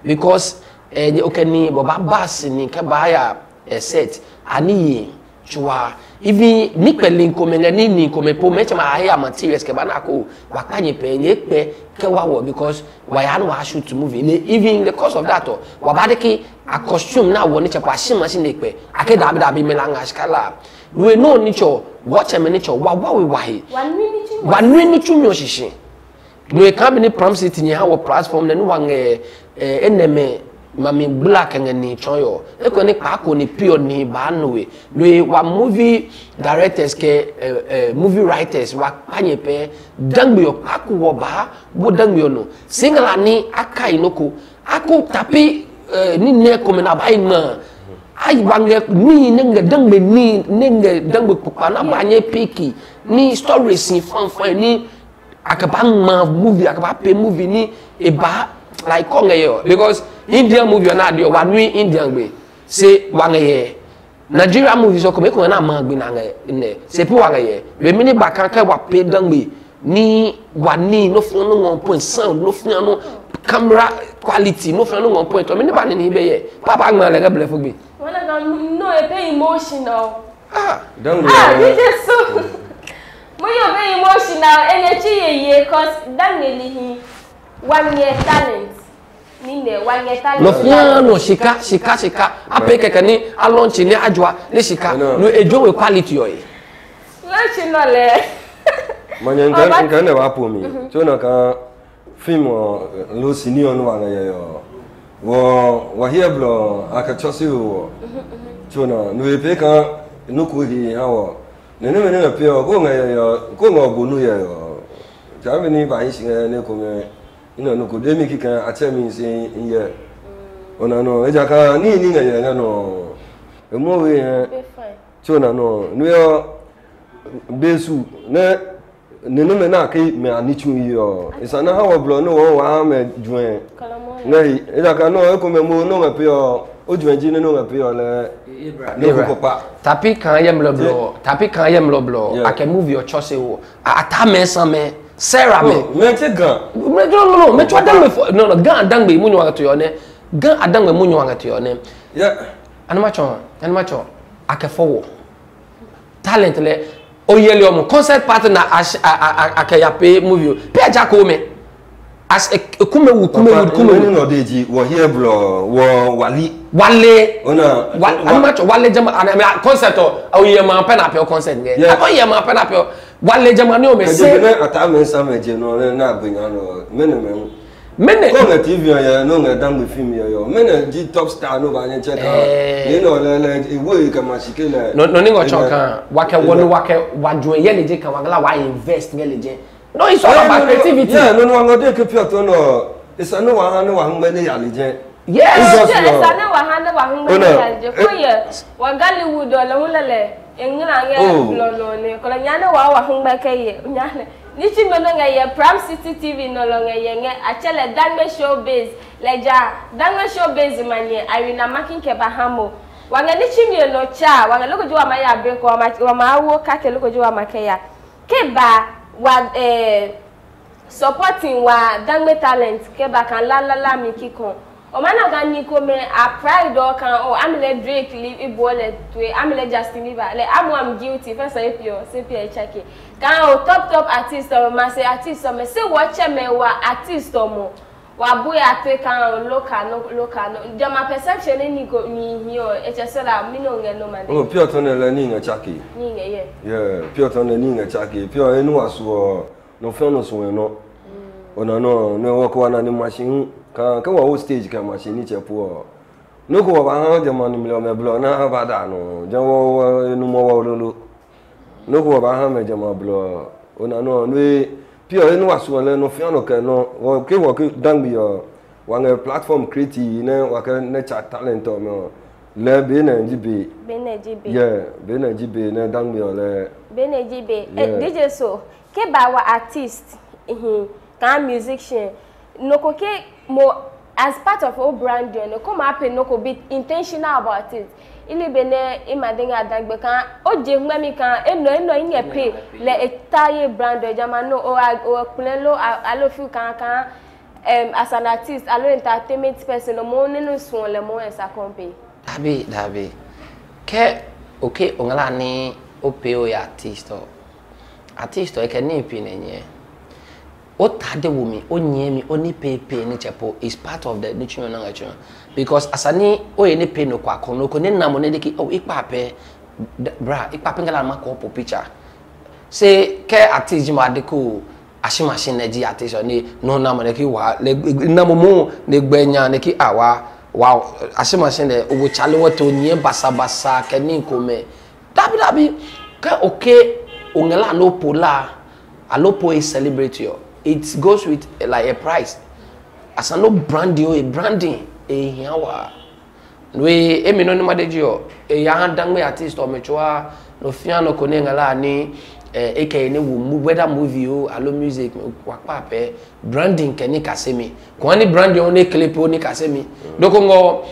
Speaker 4: because okay ni boba bass ni ka ba ya set ani chua even ni pele nkomenya ni nkome po mecha ma hire materials ke ba na ko wa kanye pe ni pe ke wa wo because wa ya no wa shoot movie even the cost of that wa ba de ki a costume na wo ni chepa machine pe ake dabi melanga skala we no nicho watch me nicho wa we wahi wanwe ni chumi oshishi we come ni prom city ni ha wo platform na ni wange eneme mami black ngani choyo eko ni pa ko ni pure ni ba no we wa movie directors ke movie writers wa panye pe dangbe yo aku wo ba bo dangbe yo no singala ni akai noko aku tapi ni ne ko me na ba ina ai bange ni nenge dangbe ni nenge dangbe kupana banye piki ni stories ni fan ni akabang ma movie akaba pe movie ni eba like kongeyo because Indian movie na dio wanwi Indian be say wangeye Nigeria movie so come ko na ma gbe na ne se pi wangeye we mini bakanka wa pe dangbe ni wani no fun no 1 sound no fun no camera quality no fun no 1 point o mini ba ni be ye papa gba le gble fogbe
Speaker 2: no e pay emotional
Speaker 3: don't
Speaker 2: this is so mo yo be emotional energy ye cause dangeli hi 1 year talent nine 1 year talent
Speaker 4: no fia no shika apeke kani a launch ni ajwa ni shika no ejo we quality yo
Speaker 2: launch no le
Speaker 3: Manya nkane wapo mi. Chona ka film lo senior no wanga yo. Wa here blo aka chosi wo. Chona no epe ka no ku hi hawo. Nene mene pe ko nga yo ko nga bonu yo. Jabe ni ba yin sin ne ko me. Ina no ko demi kika atemi sin ye. Ona no eja ka ni nga ye no. Emo we chona no no yo besu ne no me na kai me anichu yo isana hawo blo no wa me juen ngai eja ka no e ko me mo no me pe o juen ji no me pe o le no ko pa
Speaker 4: tapi kan yem lo blo I can move your choice wo ata me san me Sarah me
Speaker 3: te gan
Speaker 4: no me twa dan me no gan dan me munyo to yo ne gan adan me munyo to yo ne
Speaker 3: yeah
Speaker 4: anamacho akefo talent le oyele omo concert partner akayape movie pe aja ko me as kume
Speaker 3: no deji wo here bro wo wale
Speaker 4: ona anamacho wale jama concert o ye ma pe na pe concert nge o ye ma pe na pe wale jama ni o me se
Speaker 3: ata me sa me je no na agbenya no
Speaker 4: mene
Speaker 3: ko na TV ya no nga dan be film ya yo mene ji top star no ba nya check you know le we ka mashike le
Speaker 4: no ni ngo choka wake wadwe ye leje kan wagala wa invest nge leje no it's all about creativity
Speaker 3: yeah no ngo de ke pio to no isa no wa ngbe ne ya leje
Speaker 2: yes isa no wa ngbe ne ya leje ko ye wagali wudo le mulele engina nge lo ne ko nyane wa ngbe ke ye nyane Nichi mono nga ye Pram City TV no lo nga ye nge achele Dangme Showbiz leja Dangme Showbiz manye Irene Amakin ke bahamo wanga nichi mi no cha wanga loko jiwa ma ya break wa ma wo kake loko jiwa ma ke ya ke ba wa supporting wa Dangme talent ke ba kan la mi kikon o mana ga ni ko me a pride o kan o amile Drake live ibole to amile Justin Bieber le am guilty first sepio check kan o top artist o ma say artist o me say watch me wa artist o mo wa boy ate kan local no jama perception ni ko ni o e che sala mi no nge no man
Speaker 3: o pio to ne le ni nga chaki
Speaker 2: ni nge ye
Speaker 3: yeah pio to ne ni nga chaki pio enu aso no fe no so no ona no wo ko na ni machine kan wa stage kan machine ni chepo no ko ba ha jama ni me blo na ba da no jawo enu mo wo lo no ko ba ha me jama blo ona no pio enu aso le no fe no ke no wo ke dang bi wa nge platform creative ne wa ke ne chat talent o me le be na jibe yeah be na jibe ne dang bi le
Speaker 2: be na jibe DJ so ke ba wa artist kan musician no ko ke mo as part of our brand no come happen no ko be intentional about it ili bene imadinga dagbe kan o je ngami kan eno yin pe le etaye brand jama no o plelo alo fi kan as an artist alo entertainment person mo ninu sun le mo esa kompe
Speaker 4: dabi ke okay ongala ni o pe o ya artist o ke ni pi nenye o tade wumi o nyemi o ni pepe ni chepo is part of the nutrition na ngacho because asani o ye ni pe no kwa kono ko ne namo ne deki o ipa pe bra ipa pe ngala ma ko po picture say ke artist ma de ko machine na ji artist ni no namo ne ki wa le namo mu ne gbenya ne ki awa wow machine de o chale woto nye basa ke ni ko me dabi ke okay o ngala no pola alopo is celebrate yo. It goes with like a price. As I know branding hiawa. We emi no ni madejo ya dangme artist o mechoa no fiano konenga la ni eke ni whether movie o alo music wakpa pe branding keni kasemi. Ko ni branding on e clip o ni kasemi. Doko ngo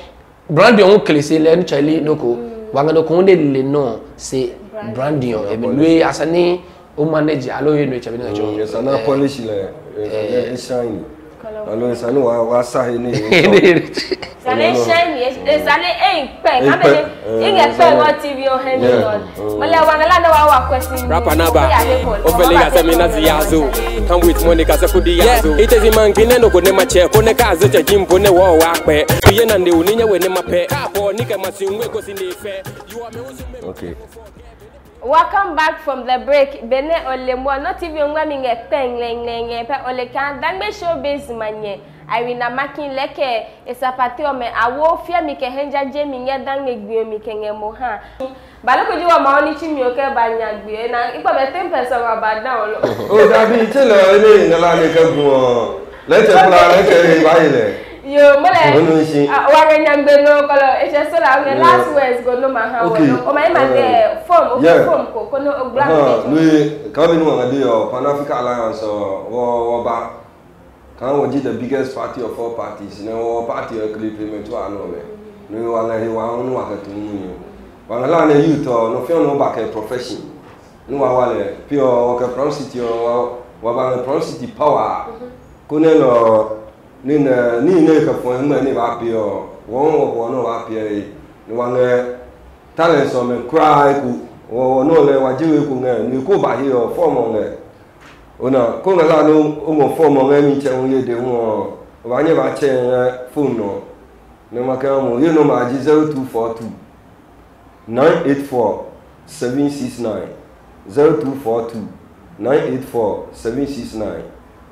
Speaker 4: branding on klese le ni chali doko wanga no ko le no say branding o emi we asani o manage alo you no chabe na cho
Speaker 3: yes ana polish le shine alo sanu wa sahi ni
Speaker 2: sale shine sale pe kamene inge pe wa TV o Henry wala wangala na wa question
Speaker 1: rapa naba ofelega semina ziazo come with Monica sekudi yazo itezi mangine no kone mache kone kaze cha jimpo ne wo wa pe ye na nde uninya we ne mape kapo nike masinwe ko sinde fe you are me
Speaker 3: okay
Speaker 2: Welcome back from the break. Bene ole mo not even ngwa mi ngepeng leng pe ole kan dangbe showbiz manye. Irene Amakin leke esapati ome awo fia mi ke henja je mi nge dangbe gbi mi ke nge mo ha. Baloko ji wa ma oni chi mi oke ba nya gbi na ipo be 10% wa ba down lo.
Speaker 3: O dabi tele ile na la ne ke gun. Let te pla le ke ba ile.
Speaker 2: Yo mole wa nya gbe no kolo e se so la we last words go no ma ha wo no o ma de form ko no black page
Speaker 3: we ka be no ngade yo Pan Africa Alliance wo ba kan wo the biggest party of all parties no party e clip me to ano me no wa la he wa no wa ka tu mu wa la na youth no fe no ba ka profession no wa le pure o ka proncity wa ba na proncity power ko ne no ni ka fo me ni ba pure wo no wa pure ni wa ne talent so me cry ku o no le wa jiwe ku nge ni ku ba hi o form nge ona ko na la no o mo form nge mi che un ye de wo wa nye ba che phone no ne ma ka mo ye no ma ji 0242 984 769 0242 984 769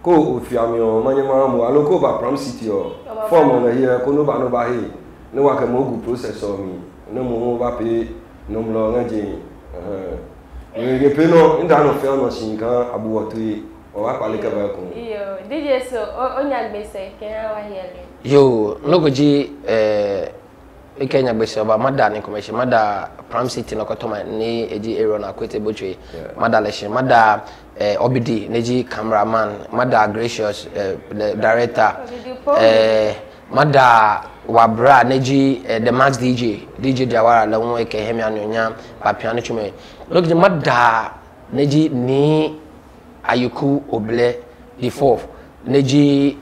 Speaker 3: ko o fi ami o ma nye ma mo alo ko ba Pram City o form nge here ko no ba hi ne wa ka mo gu processor mi ne mo ba pe no mo ngaje we peno inda no fe no shinka abu watu o wa pale ka ba ko
Speaker 2: yo DJ so onya gbese ke ha wa hele
Speaker 4: yo logoji Kenya gbese ba mada ni commercial mada Pram City no kotoma ni eji ero na kwete bochwe mada leshe mada Obidi neji cameraman mada Gracious director mada wabra neji the Max DJ Jawara la won ke hemi anonya papiano chume look the mada neji ni Ayuku Oble the fourth neji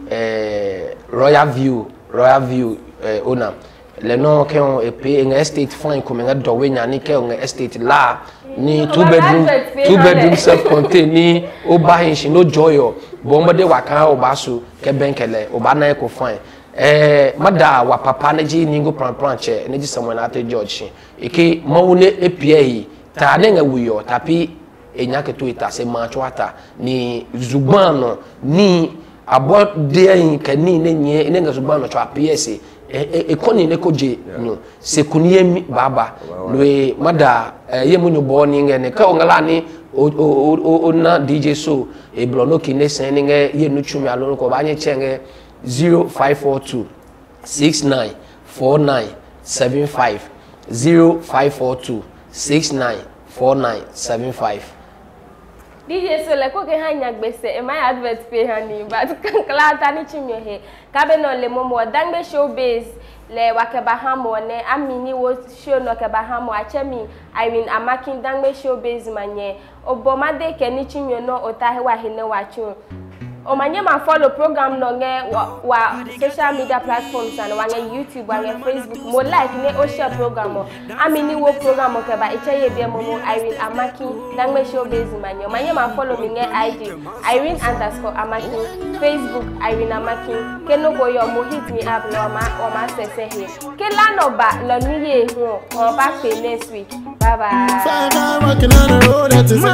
Speaker 4: Royal View owner le no ke on epe en estate fine comme nga do we nya ni ke on estate la ni two bedroom self contained ni oba hin no joyo bombo de waka obaso ke benkele oba na ko fine mada wa papa neji ningo planche neji Samuel Ate George eke mawune epia yi ta ne nga wuyo tapi enya ke to ita se macho ata ni zubano ni abode yin kani ne nye ne nga zubano cho APS ekoni ne koje no se kuniye baba we mada ye munyo bo ni ngene ka ongala ni o na DJ so e blono ki ne sen nge ye nu chumi alo ko ba nye chenge 0542 69 49 75 0542 69 49 75
Speaker 2: DJ so le ko ke hanya gbese e my advert pay hani but kala ta ni chimyo he ka be no le momo dangbe showbiz le wakeba hamo ne amini wo show no keba hamo achemi Irene Amakin dangbe showbiz manye obomade ke ni chimyo no otahe wa hene wa chu o manye ma follow program no nge wa social media platforms and wa nge YouTube wa nge Facebook mo like ne o share program o amini wo program o keba icheye bia momo Irene Amakin dangbe showbiz manye ma follow mi nge IG Irene_Amakin Facebook Irene Amakin ke no go yo mo hit me up no ma sese he ke la no ba lo ni ye ho o ba pe next week bye bye
Speaker 6: Walking on the road that is
Speaker 5: I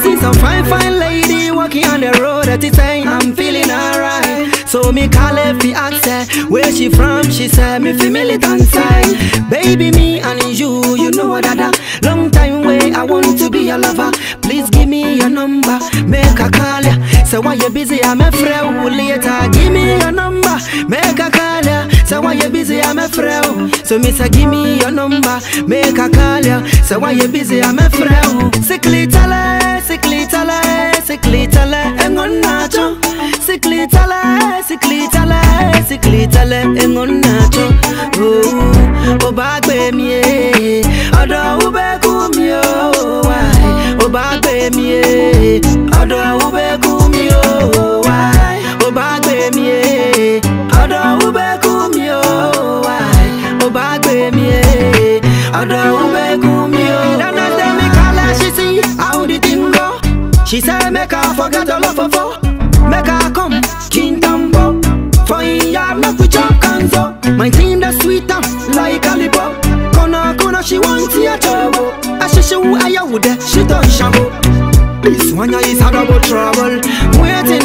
Speaker 5: see some fine lady walking on the road that is saying I'm feeling alright. So me call if the answer where she from, she said me feel militant side. Baby me and you know what that long time way I want to be your lover. Please give me your number, make a call ya. So why you busy, I'm a friend later. Give me your number, make a call ya. So why you busy, I'm a friend. So me say give me your number, make a call ya. So why you busy, I'm a friend. Sickly tala, engon nacho. Sickly tala, engon nacho. Oh, obagbe mi, odo ube kumio. Why? Obagbe mi, odo ube kumio. Why? Obagbe mi, odo ube kumio. Why? Obagbe mi, odo ube kumio. Dana tell me kala she see how the thing go. She said make her forget all of her. Make her come Kintambo. For ya make we chop canzo. My team the sweeter like a lollipop. Kona she wants ya trouble. This one is a double trouble. Waiting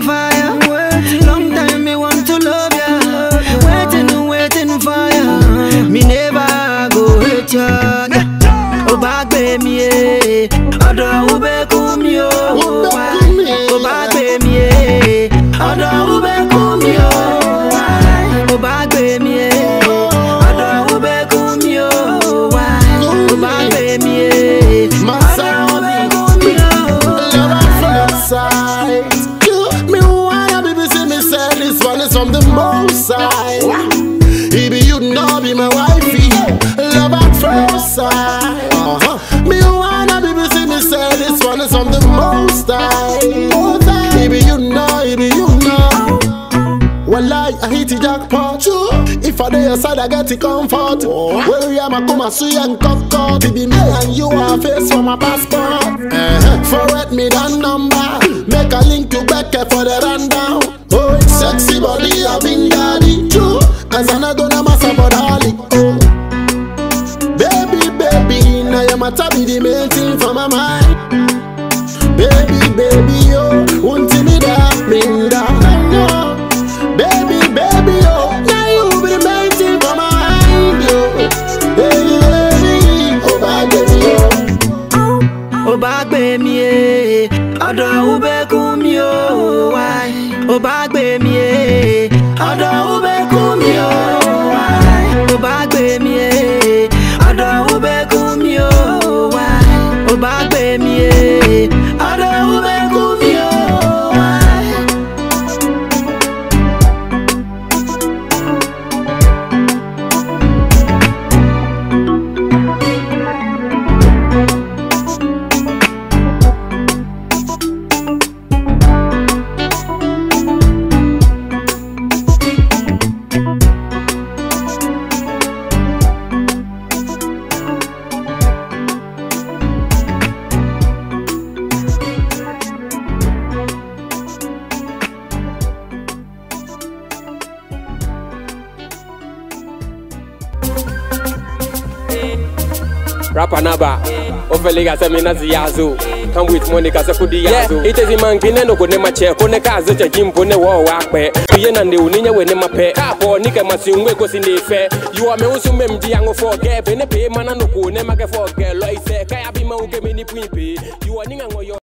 Speaker 5: for you. Long time me want to love you. Waiting for you. Me never go hate you. Oh back baby, odo ube kumio. Oh back baby, odo ube kumio. Oh back baby, odo ube kumio. Oh back baby, odo ube kumio.
Speaker 6: Side, me wanna be see me say this one is from the most side. He be you know be my wifey, love at first sight. Me wanna be see me say this one is from the most side. He be you know. Well, I hit the jackpot. If I do your side, I get the comfort. Well, we are my come see and comfort. It be me and you are face for my passport. Forward me that number. Make a link to back for the rundown. Oh, it's sexy body, I've been daddy. True, as I'm not gonna mess up on Holly. Oh, baby, now you're my tabby, the main thing for my mind. Baby, oh, won't see me that, me that. Baby, oh, now you be the main thing for my mind, yo. Baby, oh, back baby, oh.
Speaker 5: Oh back baby, odo ube kumio. Why? Oh back baby, odo ube kumio. Why? Oh back baby, odo ube kumio. Why? Oh back baby, odo ube kumio.
Speaker 1: Rapper Naba, Ofelega Semina Ziazu, come with Monica Sakudi Yazu. It is a man Kineno Gonema chair, Koneka Zeta Jimpo ne war wakpe, Yen and the Union when my pay, Capo, Nika Masim, Wekos in the fair. You are me also mem Diango for Gab, and a pay Mananoku, Nemaga for Galo, I say, Kayabima, Gemini Pipi. You are Ninga.